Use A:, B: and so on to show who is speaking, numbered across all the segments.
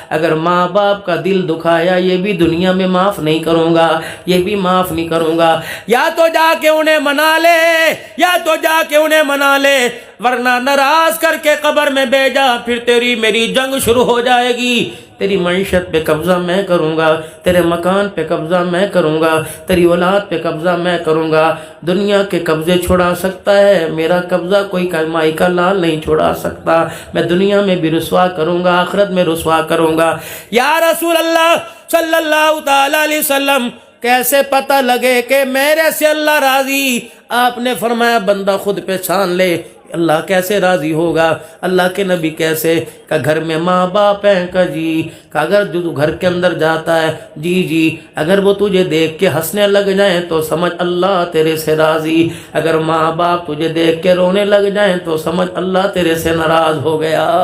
A: اگر ماں باپ کا دل دکھایا یہ بھی دنیا میں معاف نہیں کروں گا، یہ بھی معاف نہیں کروں گا۔ یا تو جا کے انہیں منا لے، یا تو جا کے انہیں منا لے، ورنہ ناراض کر کے قبر میں بھیجا، پھر تیری میری جنگ شروع ہو جائے گی۔ تیری معیشت پہ قبضہ میں کروں گا، تیرے مکان پہ قبضہ میں کروں گا، تیری اولاد پہ قبضہ میں کروں گا۔ دنیا کے قبضے چھڑا سکتا ہے، میرا قبضہ کوئی کمائی کا لال نہیں چھڑا سکتا۔ میں دنیا میں بھی رسوا کروں گا، آخرت میں رسوا کروں گا۔ یا رسول اللہ صلی اللہ تعالی علیہ وسلم، کیسے پتہ لگے کہ میرے سے اللہ راضی؟ آپ نے فرمایا بندہ خود پہچان لے اللہ کیسے راضی ہوگا۔ اللہ کے نبی کیسے؟ کہ گھر میں ماں باپ ہیں، کہ جی، کہ اگر جو گھر کے اندر جاتا ہے، جی، اگر وہ تجھے دیکھ کے ہنسنے لگ جائیں تو سمجھ اللہ تیرے سے راضی، اگر ماں باپ تجھے دیکھ کے رونے لگ جائیں تو سمجھ اللہ تیرے سے ناراض ہو گیا۔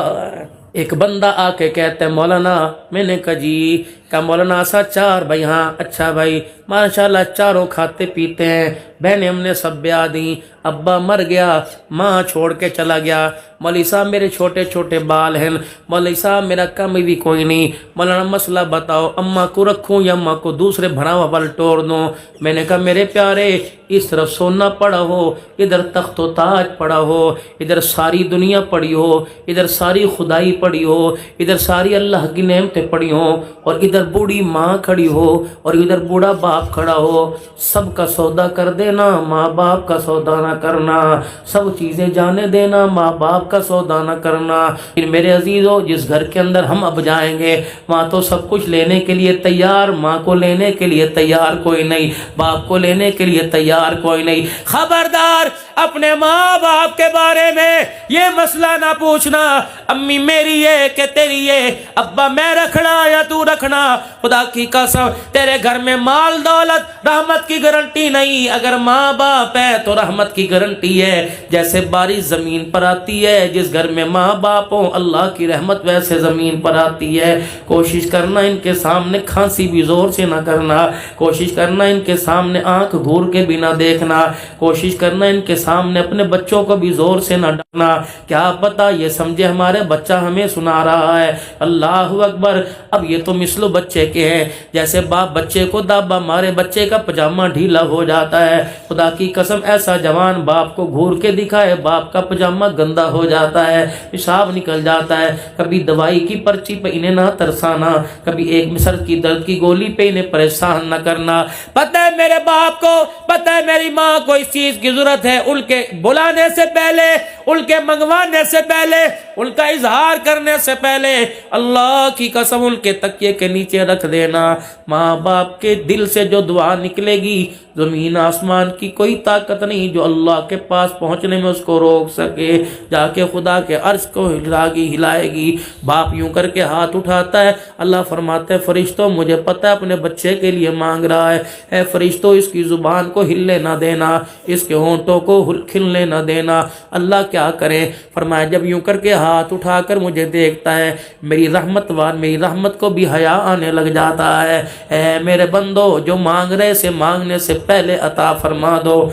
A: ایک بندہ آ کے کہتا ہے مولانا، میں نے کہا جی، کہ مولانا سا چار بھائی؟ ہاں۔ اچھا بھائی، ماشاءاللہ چاروں کھاتے پیتے ہیں، بہنیں ہم نے سب بیاہ دیں، ابا مر گیا، ماں چھوڑ کے چلا گیا، مولوی صاحب میرے چھوٹے چھوٹے بال ہیں، مولوی صاحب میرا کم بھی کوئی نہیں، مولانا مسئلہ بتاؤ، اماں کو رکھوں یا اماں کو دوسرے بھرا ہوا بل توڑ دوں؟ میں نے کہا میرے پیارے، اس طرف سونا پڑا ہو، ادھر تخت و تاج پڑا ہو، ادھر ساری دنیا پڑی ہو، ادھر ساری خدائی پڑی ہو، ادھر ساری اللہ کی نعمتیں پڑی ہوں، اور ادھر بوڑھی ماں کھڑی ہو اور ادھر بوڑھا باپ کھڑا ہو، سب کا سودا کر دینا، ماں باپ کا سودا نہ کرنا، سب چیزیں جانے دینا، ماں باپ کا سودا نہ کرنا۔ پھر میرے عزیزو، جس گھر کے اندر ہم اب جائیں گے وہاں تو سب کچھ لینے کے لیے تیار، ماں کو لینے کے لیے تیار کوئی نہیں، باپ کو لینے کے لیے تیار کوئی نہیں۔ خبردار، اپنے ماں باپ کے بارے میں یہ مسئلہ نہ پوچھنا، امی میری ہے کہ تیری ہے، ابا میں رکھنا یا تو رکھنا، خدا کی قسم تیرے گھر میں مال دولت رحمت کی گارنٹی نہیں، اگر ماں باپ ہے تو رحمت کی گارنٹی ہے۔ جیسے بارش زمین پر آتی ہے، جس گھر میں ماں باپ ہوں اللہ کی رحمت ویسے زمین پر آتی ہے۔ کوشش کرنا ان کے سامنے کھانسی بھی زور سے نہ کرنا، کوشش کرنا ان کے سامنے آنکھ گھور کے بھی نہ دیکھنا، کوشش کرنا ان کے سامنے اپنے بچوں کو بھی زور سے نہ ڈانٹنا، کیا پتا یہ سمجھے ہمارے بچہ ہمیں سنا رہا ہے۔ اللہ اکبر۔ اب یہ تو مثل بچے کے ہیں، جیسے باپ بچے کو دابا مارے بچے کا پجامہ ڈھیلا ہو جاتا ہے، خدا کی قسم ایسا جوان باپ کو گھور کے دکھائے باپ کا پجامہ گندا ہو جاتا ہے، پیشاب نکل جاتا ہے۔ کبھی دوائی کی پرچی پہ انہیں نہ ترسانا، کبھی ایک سر کی درد کی گولی پہ انہیں پریشان نہ کرنا۔ پتہ ہے میرے باپ کو، پتہ ہے میری ماں کو اس چیز کی ضرورت ہے، ان کے بلانے سے پہلے، ان کے منگوانے سے پہلے، ان کا اظہار کرنے سے پہلے اللہ کی قسم ان کے تکیے کے نیچے رکھ دینا۔ ماں باپ کے دل سے جو دعا نکلے گی زمین آسمان کی کوئی طاقت نہیں جو اللہ کے پاس پہنچنے میں اس کو روک سکے۔ جا کے خدا کے عرش کو ہلائے گی۔ باپ یوں کر کے ہاتھ اٹھاتا ہے، اللہ فرماتے ہیں فرشتوں مجھے پتہ ہے اپنے بچے کے لیے مانگ رہا ہے، اے فرشتوں اس کی زبان کو ہلنے نہ دینا، اس کے ہونٹوں کو کھلنے نہ دینا۔ اللہ کیا کرے؟ فرمایا جب یوں کر کے ہاتھ اٹھا کر مجھے دیکھتا ہے میری رحمت کو بھی حیا آنے لگ جاتا ہے۔ اے میرے بندو، جو مانگ رہے سے مانگنے سے پہلے عطا فرما دو۔